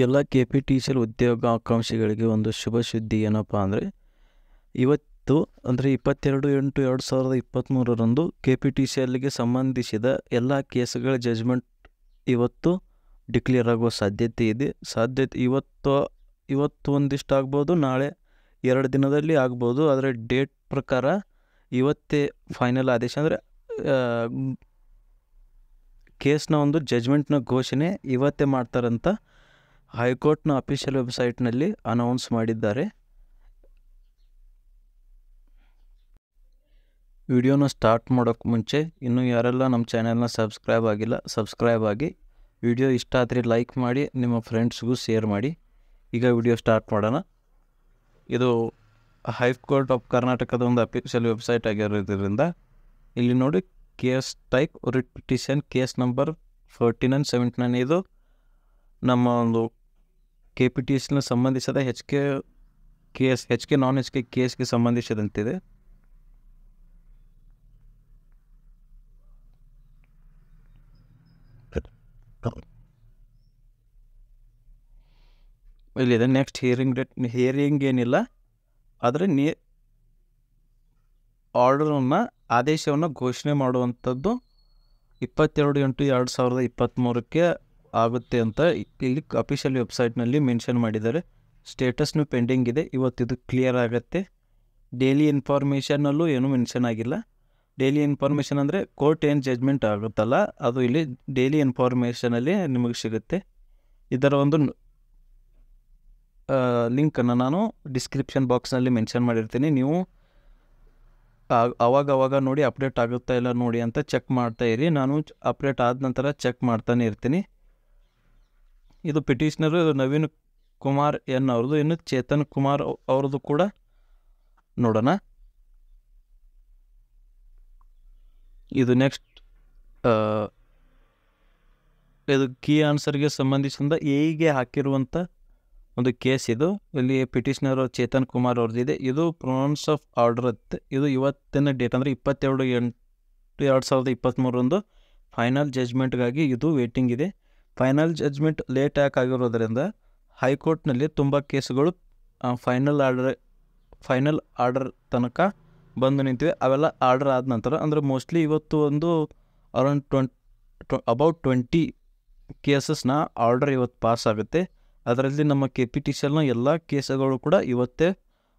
ಎಲ್ಲ KPTCL ಉದ್ಯೋಗಾಕಾಂಕ್ಷಿಗಳಿಗೆ ಒಂದು ಶುಭ ಸುದ್ದಿ ಏನಪ್ಪ ಅಂದರೆ, ಇವತ್ತು ಅಂದರೆ 22/8/2023 KPTCLಗೆ ಸಂಬಂಧಿಸಿದ ಎಲ್ಲ ಕೇಸುಗಳ ಜಜ್ಮೆಂಟ್ ಇವತ್ತು ಡಿಕ್ಲೇರ್ ಆಗುವ ಸಾಧ್ಯತೆ ಇದೆ. ಇವತ್ತು ಒಂದಿಷ್ಟು ಆಗ್ಬೋದು, ನಾಳೆ 2 ದಿನದಲ್ಲಿ ಆಗ್ಬೋದು. ಆದರೆ ಡೇಟ್ ಪ್ರಕಾರ ಇವತ್ತೇ ಫೈನಲ್ ಆದೇಶ ಅಂದರೆ ಕೇಸ್ನ ಒಂದು ಜಜ್ಮೆಂಟ್ನ ಘೋಷಣೆ ಇವತ್ತೇ ಮಾಡ್ತಾರಂತ ಹೈಕೋರ್ಟ್ನ ಅಫಿಷಿಯಲ್ ವೆಬ್ಸೈಟ್ನಲ್ಲಿ ಅನೌನ್ಸ್ ಮಾಡಿದ್ದಾರೆ. ವಿಡಿಯೋನ ಸ್ಟಾರ್ಟ್ ಮಾಡೋಕ್ಕೆ ಮುಂಚೆ ಇನ್ನೂ ಯಾರೆಲ್ಲ ನಮ್ಮ ಚಾನೆಲ್ನ ಸಬ್ಸ್ಕ್ರೈಬ್ ಆಗಿಲ್ಲ, ಸಬ್ಸ್ಕ್ರೈಬ್ ಆಗಿ. ವಿಡಿಯೋ ಇಷ್ಟ ಆದರೆ ಲೈಕ್ ಮಾಡಿ, ನಿಮ್ಮ ಫ್ರೆಂಡ್ಸ್ಗೂ ಶೇರ್ ಮಾಡಿ. ಈಗ ವಿಡಿಯೋ ಸ್ಟಾರ್ಟ್ ಮಾಡೋಣ. ಇದು ಹೈಕೋರ್ಟ್ ಆಫ್ ಕರ್ನಾಟಕದ ಒಂದು ಅಫಿಷಿಯಲ್ ವೆಬ್ಸೈಟ್ ಆಗಿರೋದ್ರಿಂದ ಇಲ್ಲಿ ನೋಡಿ, case type writ petition case number 4979. ಇದು ನಮ್ಮ ಒಂದು KPTCL ಸಂಬಂಧಿಸಿದ HK ನಾನ್ HK ಕೇಸ್ಗೆ ಸಂಬಂಧಿಸಿದಂತಿದೆ. ಇಲ್ಲಿದೆ ನೆಕ್ಸ್ಟ್ ಹಿಯರಿಂಗ್ ಡೇಟ್. ಹಿಯರಿಂಗ್ ಏನಿಲ್ಲ, ಆದರೆ ಆದೇಶವನ್ನು ಘೋಷಣೆ ಮಾಡುವಂಥದ್ದು 22/8/2023 ಆಗುತ್ತೆ ಅಂತ ಇಲ್ಲಿ ಅಫಿಷಿಯಲ್ ವೆಬ್ಸೈಟ್ನಲ್ಲಿ ಮೆನ್ಷನ್ ಮಾಡಿದ್ದಾರೆ. ಸ್ಟೇಟಸ್ನು ಪೆಂಡಿಂಗ್ ಇದೆ, ಇವತ್ತಿದು ಕ್ಲಿಯರ್ ಆಗುತ್ತೆ. ಡೈಲಿ ಇನ್ಫಾರ್ಮೇಷನಲ್ಲೂ ಏನೂ ಮೆನ್ಷನ್ ಆಗಿಲ್ಲ. ಡೈಲಿ ಇನ್ಫಾರ್ಮೇಷನ್ ಅಂದರೆ ಕೋರ್ಟ್ ಏನು ಜಜ್ಮೆಂಟ್ ಆಗುತ್ತಲ್ಲ, ಅದು ಇಲ್ಲಿ ಡೈಲಿ ಇನ್ಫಾರ್ಮೇಷನಲ್ಲಿ ನಿಮಗೆ ಸಿಗುತ್ತೆ. ಇದರ ಒಂದು ಲಿಂಕನ್ನು ನಾನು ಡಿಸ್ಕ್ರಿಪ್ಷನ್ ಬಾಕ್ಸ್ನಲ್ಲಿ ಮೆನ್ಷನ್ ಮಾಡಿರ್ತೀನಿ. ನೀವು ಅವಾಗ ನೋಡಿ ಅಪ್ಡೇಟ್ ಆಗುತ್ತಾ ಇಲ್ಲ ನೋಡಿ ಅಂತ ಚೆಕ್ ಮಾಡ್ತಾ ಇರಿ. ನಾನು ಅಪ್ಡೇಟ್ ಆದ ನಂತರ ಚೆಕ್ ಮಾಡ್ತಾನೆ ಇರ್ತೀನಿ. ಇದು ಪಿಟಿಷನರು ನವೀನ್ ಕುಮಾರ್ ಎನ್ ಅವ್ರದ್ದು, ಇನ್ನು ಚೇತನ್ ಕುಮಾರ್ ಅವ್ರದ್ದು ಕೂಡ ನೋಡೋಣ. ಇದು ನೆಕ್ಸ್ಟ್ ಇದು ಕೀ ಆನ್ಸರ್ಗೆ ಸಂಬಂಧಿಸಿದ ಎಗೆ ಹಾಕಿರುವಂಥ ಒಂದು ಕೇಸ್. ಇದು ಇಲ್ಲಿ ಪಿಟಿಷನರ್ ಚೇತನ್ ಕುಮಾರ್ ಅವ್ರದ್ದಿದೆ. ಇದು ಪ್ರೊನೌನ್ಸ್ ಆಫ್ ಆರ್ಡರ್ ಇರುತ್ತೆ. ಇದು ಇವತ್ತಿನ ಡೇಟ್ ಅಂದರೆ 22/8/2023 ಫೈನಲ್ ಜಜ್ಮೆಂಟ್ಗಾಗಿ ಇದು ವೇಟಿಂಗ್ ಇದೆ. ಫೈನಲ್ ಜಜ್ಮೆಂಟ್ ಲೇಟ್ ಆಗಿರೋದ್ರಿಂದ ಹೈಕೋರ್ಟ್ನಲ್ಲಿ ತುಂಬ ಕೇಸುಗಳು ಫೈನಲ್ ಆರ್ಡರ್ ತನಕ ಬಂದು ನಿಂತಿವೆ. ಅವೆಲ್ಲ ಆರ್ಡರ್ ಆದ ನಂತರ ಅಂದರೆ ಮೋಸ್ಟ್ಲಿ ಇವತ್ತು ಒಂದು ಅರೌಂಡ್ ಅಬೌಟ್ 20 ಕೇಸಸ್ನ ಆರ್ಡರ್ ಇವತ್ತು ಪಾಸ್ ಆಗುತ್ತೆ. ಅದರಲ್ಲಿ ನಮ್ಮ KPTCLನ ಎಲ್ಲ ಕೇಸುಗಳು ಕೂಡ ಇವತ್ತೇ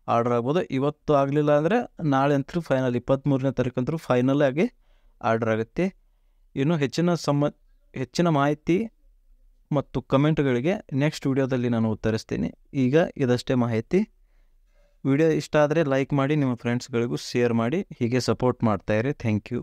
ಆರ್ಡರ್ ಆಗ್ಬೋದು. ಇವತ್ತು ಆಗಲಿಲ್ಲ ಅಂದರೆ ನಾಳೆ ಅಂತೂ ಫೈನಲ್ 23ನೇ ತಾರೀಕಂತೂ ಫೈನಲ್ ಆಗಿ ಆರ್ಡರ್ ಆಗುತ್ತೆ. ಇನ್ನು ಹೆಚ್ಚಿನ ಮಾಹಿತಿ ಮತ್ತು ಕಮೆಂಟ್ಗಳಿಗೆ ನೆಕ್ಸ್ಟ್ ವಿಡಿಯೋದಲ್ಲಿ ನಾನು ಉತ್ತರಿಸ್ತೀನಿ. ಈಗ ಇದಷ್ಟೇ ಮಾಹಿತಿ. ವಿಡಿಯೋ ಇಷ್ಟ ಆದರೆ ಲೈಕ್ ಮಾಡಿ, ನಿಮ್ಮ ಫ್ರೆಂಡ್ಸ್ಗಳಿಗೂ ಶೇರ್ ಮಾಡಿ. ಹೀಗೆ ಸಪೋರ್ಟ್ ಮಾಡ್ತಾಯಿರಿ. Thank you.